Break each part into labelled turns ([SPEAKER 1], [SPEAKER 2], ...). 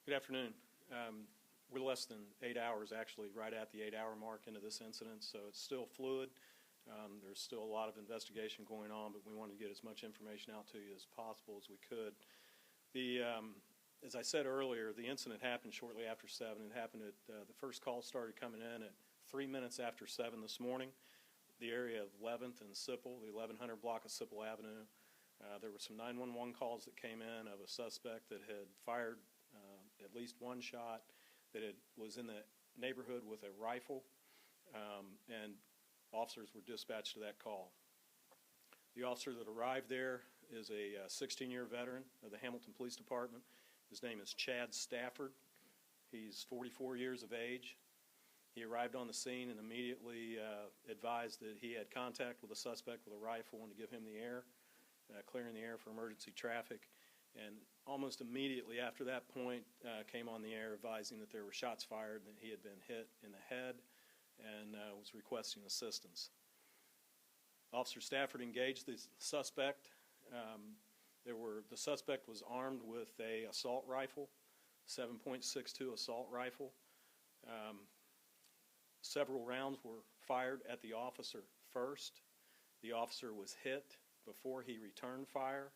[SPEAKER 1] Good afternoon. We're less than 8 hours, actually, right at the 8-hour mark into this incident, so it's still fluid. There's still a lot of investigation going on, but we wanted to get as much information out to you as possible as we could. As I said earlier, the incident happened shortly after 7. It happened at, the first call started coming in at 3 minutes after 7 this morning, the area of 11th and Sipple, the 1100 block of Sipple Avenue. There were some 911 calls that came in of a suspect that had fired at least one shot, that was in the neighborhood with a rifle, and officers were dispatched to that call. The officer that arrived there is a 16-year veteran of the Hamilton Police Department. His name is Chad Stafford. He's 44 years of age. He arrived on the scene and immediately advised that he had contact with a suspect with a rifle and to give him the air, clearing the air for emergency traffic. And almost immediately after that point came on the air advising that there were shots fired and that he had been hit in the head and was requesting assistance. Officer Stafford engaged the suspect. The suspect was armed with a assault rifle, 7.62 assault rifle. Several rounds were fired at the officer first. The officer was hit before he returned fire.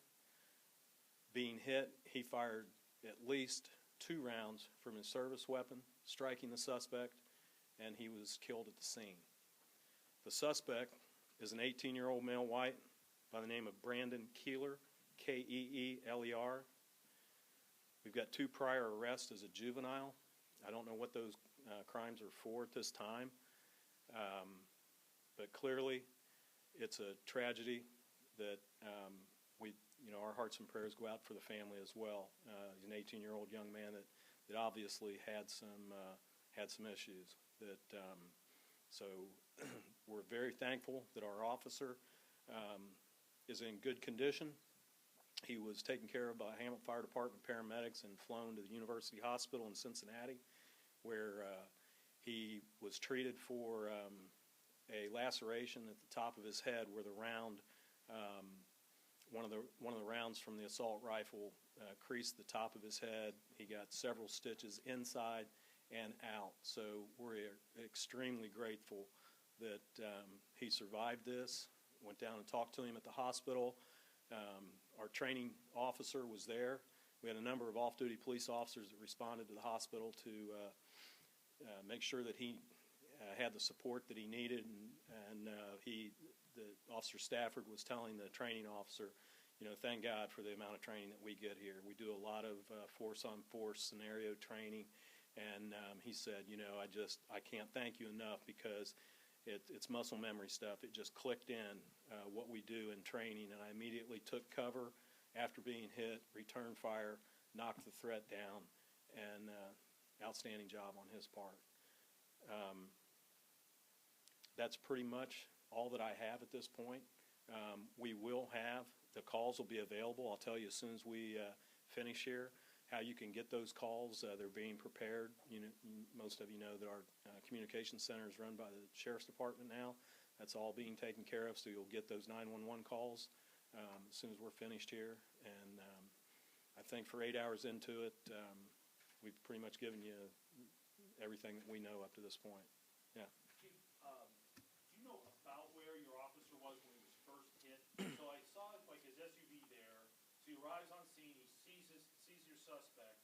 [SPEAKER 1] Being hit, he fired at least 2 rounds from his service weapon, striking the suspect, and he was killed at the scene. The suspect is an 18-year-old male white by the name of Brandon Keeler, K-E-E-L-E-R. We've got 2 prior arrests as a juvenile. I don't know what those crimes are for at this time, but clearly it's a tragedy that our hearts and prayers go out for the family as well. He's an 18-year-old young man that obviously had some issues. So we're very thankful that our officer is in good condition. He was taken care of by Hamilton Fire Department paramedics and flown to the University Hospital in Cincinnati, where he was treated for a laceration at the top of his head where the round, one of the rounds from the assault rifle creased the top of his head. He got several stitches inside and out. So we're extremely grateful that he survived this. Went down and talked to him at the hospital. Our training officer was there. We had a number of off-duty police officers that responded to the hospital to make sure that he had the support that he needed, and the Officer Stafford was telling the training officer, thank God for the amount of training that we get here. We do a lot of force-on-force scenario training, and he said, I can't thank you enough because it's muscle memory stuff. It just clicked in what we do in training, and I immediately took cover after being hit, returned fire, knocked the threat down, and outstanding job on his part. That's pretty much all that I have at this point. We will have, the calls will be available. I'll tell you as soon as we finish here how you can get those calls. They're being prepared. Most of you know that our communication center is run by the Sheriff's Department now. That's all being taken care of, so you'll get those 911 calls as soon as we're finished here. And I think for 8 hours into it, we've pretty much given you everything that we know up to this point. Yeah.
[SPEAKER 2] Chief, do you know about where your officer was when he was first hit? So I saw like his SUV there. So he arrives on scene. He sees your suspect.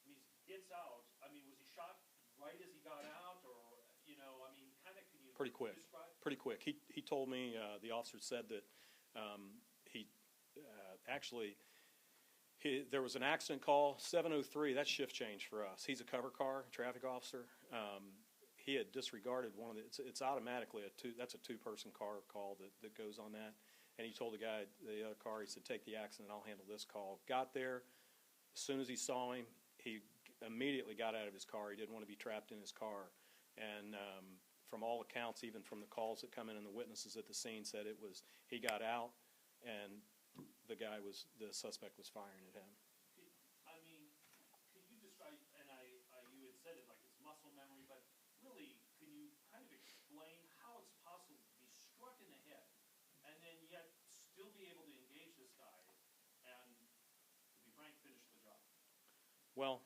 [SPEAKER 2] And he gets out. I mean, was he shot right as he got out, or kind of? Can you
[SPEAKER 1] pretty quick?
[SPEAKER 2] Describe?
[SPEAKER 1] Pretty quick. He told me, the officer said that there was an accident call, 7:03. That's shift change for us. He's a cover car traffic officer. He had disregarded one of the. It's automatically that's a 2-person car call that goes on that. And he told the guy, the other car, he said, "Take the accident. I'll handle this call." Got there. As soon as he saw him, he immediately got out of his car. He didn't want to be trapped in his car. And from all accounts, even from the calls that come in and the witnesses at the scene said he got out, and the suspect was firing at him.
[SPEAKER 2] I mean, could you describe? And you had said it like it's muscle memory, but really, can you kind of explain how it's possible to be struck in the head and then yet still be able to engage this guy and, to be frank, finish the job?
[SPEAKER 1] Well,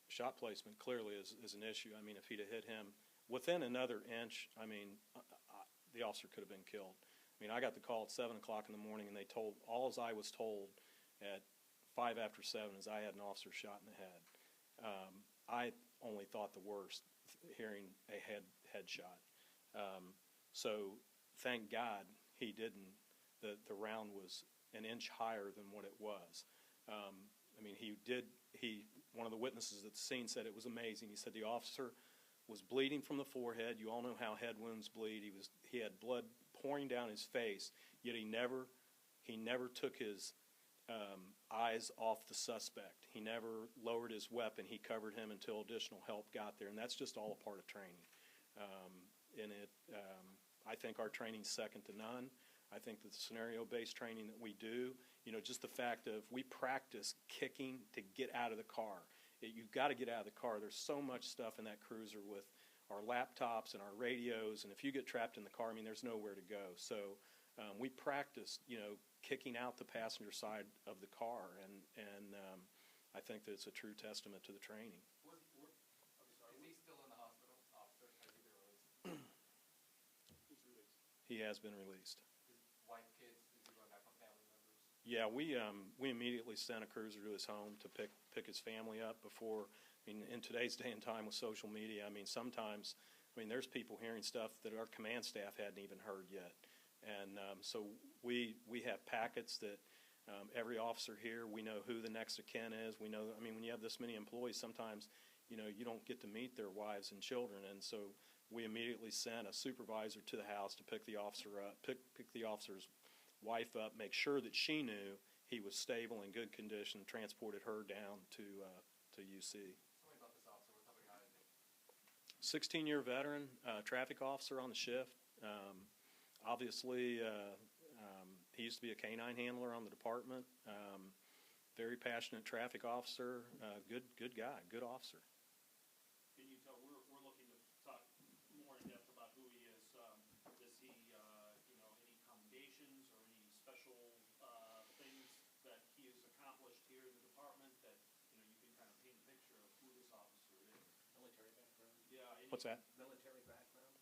[SPEAKER 1] shot placement clearly is an issue. I mean, if he'd have hit him within another inch, I mean, the officer could have been killed. I mean, I got the call at 7 o'clock in the morning, and they told, all as I was told at 5 after 7 is I had an officer shot in the head. I only thought the worst, hearing a headshot. So thank God he didn't. The round was an inch higher than what it was. I mean, one of the witnesses at the scene said it was amazing. He said the officer was bleeding from the forehead. You all know how head wounds bleed. He had blood pouring down his face, yet he never took his eyes off the suspect. He never lowered his weapon. He covered him until additional help got there, and that's just all a part of training. I think our training's second to none. I think the scenario-based training that we do, just the fact of we practice kicking to get out of the car. You've got to get out of the car. There's so much stuff in that cruiser with our laptops and our radios, and if you get trapped in the car, I mean, there's nowhere to go. So we practice, kicking out the passenger side of the car, and I think that it's a true testament to the training.
[SPEAKER 3] Is he still in the hospital, officer? Has he been released?
[SPEAKER 2] He's released.
[SPEAKER 1] He has been released.
[SPEAKER 3] His wife, kids, is he going back on family members?
[SPEAKER 1] Yeah, we immediately sent a cruiser to his home to pick his family up before. I mean, in today's day and time with social media, I mean, sometimes, there's people hearing stuff that our command staff hadn't even heard yet. And so we have packets that every officer here, we know who the next of kin is. We know, when you have this many employees, sometimes, you don't get to meet their wives and children. And so we immediately sent a supervisor to the house to pick the officer up, pick the officer's wife up, make sure that she knew he was stable in good condition, transported her down to UC.
[SPEAKER 3] Tell me about this officer. What type of guy is he?
[SPEAKER 1] 16-year veteran, traffic officer on the shift. Obviously, he used to be a canine handler on the department. Very passionate traffic officer. Good guy, good officer.
[SPEAKER 2] Can you tell, we're looking to talk more in depth about who he is. Does he, any commendations or any special things that he has accomplished here in the department that, you can kind of paint a picture of who this officer is?
[SPEAKER 3] Military background?
[SPEAKER 2] Yeah.
[SPEAKER 1] What's that?
[SPEAKER 3] Military background?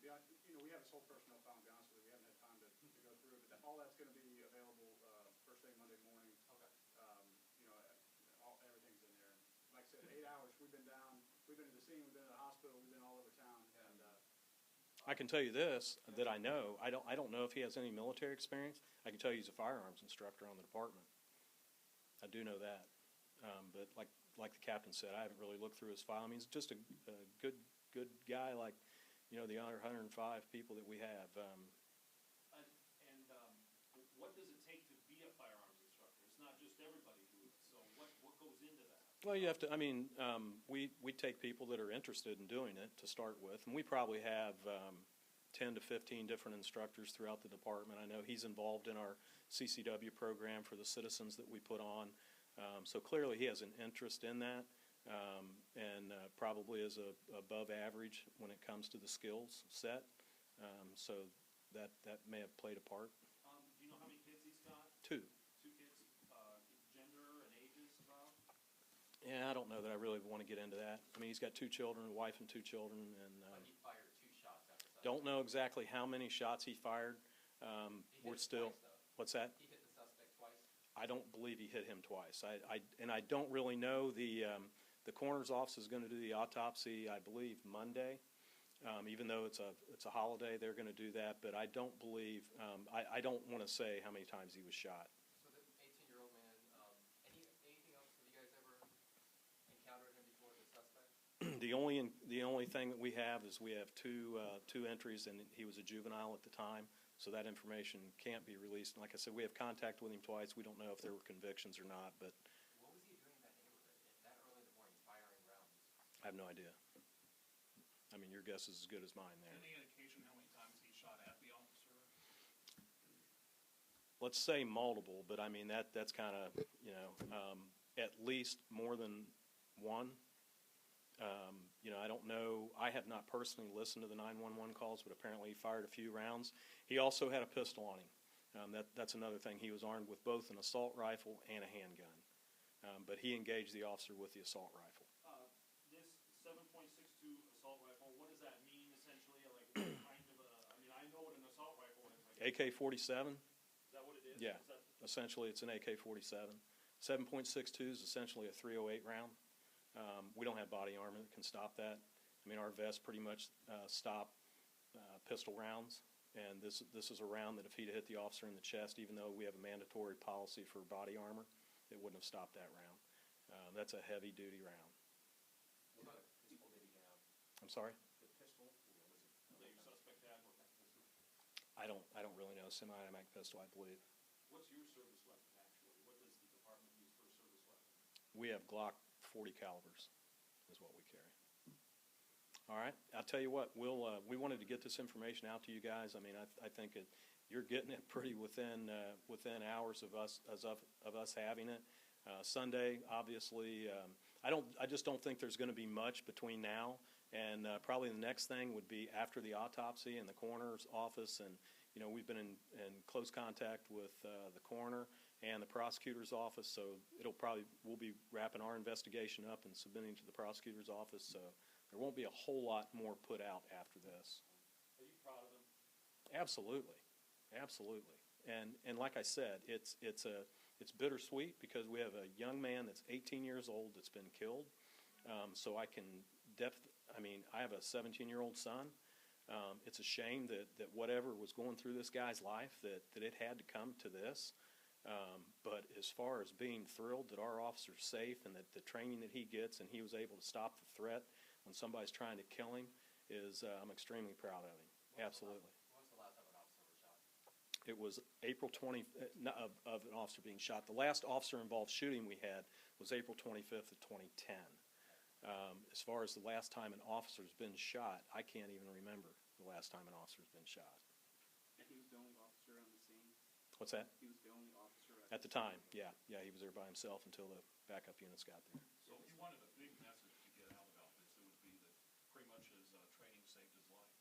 [SPEAKER 4] Yeah, we have his whole personnel file, to be honest with you. We haven't had time to go through it, but all that's going to be available first thing Monday morning.
[SPEAKER 3] Okay.
[SPEAKER 4] Everything's in there. And like I said, 8 hours, we've been down, we've been to the scene, we've been to the hospital, we've been all over town.
[SPEAKER 3] Yeah.
[SPEAKER 4] And
[SPEAKER 1] I can tell you this, that I know. I don't know if he has any military experience. I can tell you he's a firearms instructor on the department. I do know that. But like the captain said, I haven't really looked through his file. He's just a good guy, like the other 105 people that we have.
[SPEAKER 2] What does it take to be a firearms instructor? It's not just everybody who is. So what goes into that?
[SPEAKER 1] Well, you have to. We take people that are interested in doing it to start with, and we probably have 10 to 15 different instructors throughout the department. I know he's involved in our CCW program for the citizens that we put on. So clearly he has an interest in that, and probably is above average when it comes to the skills set. So that may have played a part.
[SPEAKER 2] Do you know how many kids he's got?
[SPEAKER 1] Two.
[SPEAKER 2] 2 kids, gender and ages about?
[SPEAKER 1] Yeah, I don't know that I really want to get into that. He's got 2 children, a wife and 2 children, and
[SPEAKER 3] But he fired 2 shots after that.
[SPEAKER 1] don't know exactly how many shots he fired.
[SPEAKER 3] He
[SPEAKER 1] We're
[SPEAKER 3] hit
[SPEAKER 1] still.
[SPEAKER 3] twice, though.
[SPEAKER 1] What's that?
[SPEAKER 3] He hit the suspect twice.
[SPEAKER 1] I don't believe he hit him twice. I don't really know. The coroner's office is going to do the autopsy, I believe, Monday. Even though it's a holiday, they're going to do that. But I don't believe. I don't want to say how many times he was shot.
[SPEAKER 3] So the 18-year-old man, anything else? Have you guys ever encountered him before, the suspect?
[SPEAKER 1] The only thing that we have is we have two entries, and he was a juvenile at the time. So that information can't be released. And like I said, we have contact with him twice. We don't know if there were convictions or not, but
[SPEAKER 3] What was he doing in that neighborhood that early in the morning, firing rounds?
[SPEAKER 1] I have no idea. Your guess is as good as mine there.
[SPEAKER 5] Any indication how many times he shot at the officer?
[SPEAKER 1] Let's say multiple, but that's kind of, at least more than one. I don't know. I have not personally listened to the 911 calls, but apparently he fired a few rounds. He also had a pistol on him. That's another thing. He was armed with both an assault rifle and a handgun. But he engaged the officer with the assault rifle.
[SPEAKER 2] This 7.62 assault rifle, what does that mean essentially? Like, what kind of I mean, I know what an assault rifle is. Like,
[SPEAKER 1] AK-47,
[SPEAKER 2] is that what it is?
[SPEAKER 1] yeah,
[SPEAKER 2] Is that,
[SPEAKER 1] essentially it's an AK-47. 7.62 is essentially a 308 round. We don't have body armor that can stop that. I mean, our vests pretty much stop pistol rounds, and this is a round that if he'd hit the officer in the chest, even though we have a mandatory policy for body armor, it wouldn't have stopped that round. That's a heavy-duty round.
[SPEAKER 3] What kind of pistol did he have?
[SPEAKER 1] I'm sorry?
[SPEAKER 3] The pistol,
[SPEAKER 2] that your suspect had?
[SPEAKER 1] I don't really know. Semi-automatic pistol, I believe.
[SPEAKER 2] What's your service weapon actually? What does the department use for a service weapon?
[SPEAKER 1] We have Glock 40 calibers is what we carry. All right. I'll tell you what, we wanted to get this information out to you guys. I mean, I think you're getting it pretty within hours of us having it. Sunday, obviously, I just don't think there's going to be much between now and probably the next thing would be after the autopsy in the coroner's office. And you know, we've been in close contact with the coroner and the prosecutor's office, so we'll be wrapping our investigation up and submitting to the prosecutor's office. So there won't be a whole lot more put out after this.
[SPEAKER 2] Are you proud of him?
[SPEAKER 1] Absolutely, absolutely. And like I said, it's bittersweet because we have a young man that's 18 years old that's been killed. So I have a 17-year-old son. It's a shame that whatever was going through this guy's life that it had to come to this. But as far as being thrilled that our officer's safe and that the training that he gets and he was able to stop the threat when somebody's trying to kill him I'm extremely proud of him. Absolutely.
[SPEAKER 3] When was the last time an officer was shot?
[SPEAKER 1] It was April 20 of an officer being shot. The last officer-involved shooting we had was April 25th of 2010. As far as the last time an officer's been shot, I can't even remember the last time an officer's been shot.
[SPEAKER 4] And he was the only officer on the scene?
[SPEAKER 1] What's that?
[SPEAKER 4] He was the only officer
[SPEAKER 1] At the time, yeah, he was there by himself until the backup units got there.
[SPEAKER 5] So if you wanted a big message to get out about this, it would be that pretty much his training saved his life.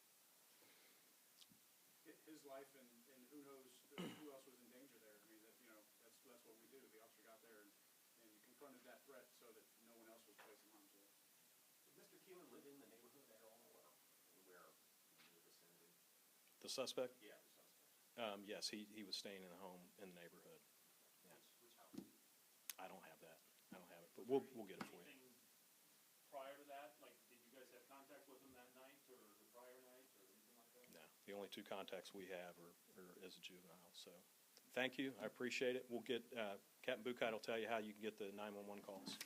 [SPEAKER 4] His life and who knows who else was in danger there. I mean, that's what we do. The officer got there and confronted that threat so that no one else was placed in harm's way.
[SPEAKER 3] Did Mr. Keeler live in the neighborhood at all, or anywhere in the vicinity?
[SPEAKER 1] The suspect?
[SPEAKER 3] Yeah, the suspect.
[SPEAKER 1] Yes, he was staying in a home in the neighborhood. Yeah.
[SPEAKER 3] Which house?
[SPEAKER 1] I don't have that. But we'll get it for you.
[SPEAKER 2] Anything prior to that? Like, did you guys have contact with him that night or the prior night or anything like that?
[SPEAKER 1] No, the only two contacts we have are as a juvenile. So thank you. I appreciate it. We'll get Captain Buchheit will tell you how you can get the 911 calls.